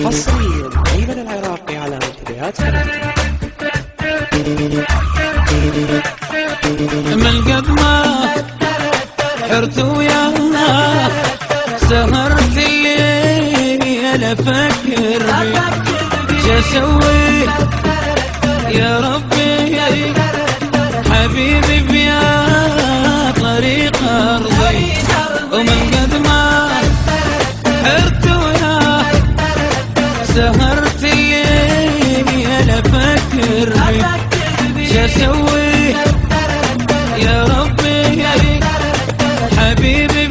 حصريا أيمن العراقي على منتديات قناتنا. من قد ما حرت وياه سهرت الليل افكر شو اسوي يا ربي حبيبي بيا طريق ارضي. ومن قد ما حرت وياه سهرت الليل افكر شو اسوي يا ربي حبيبي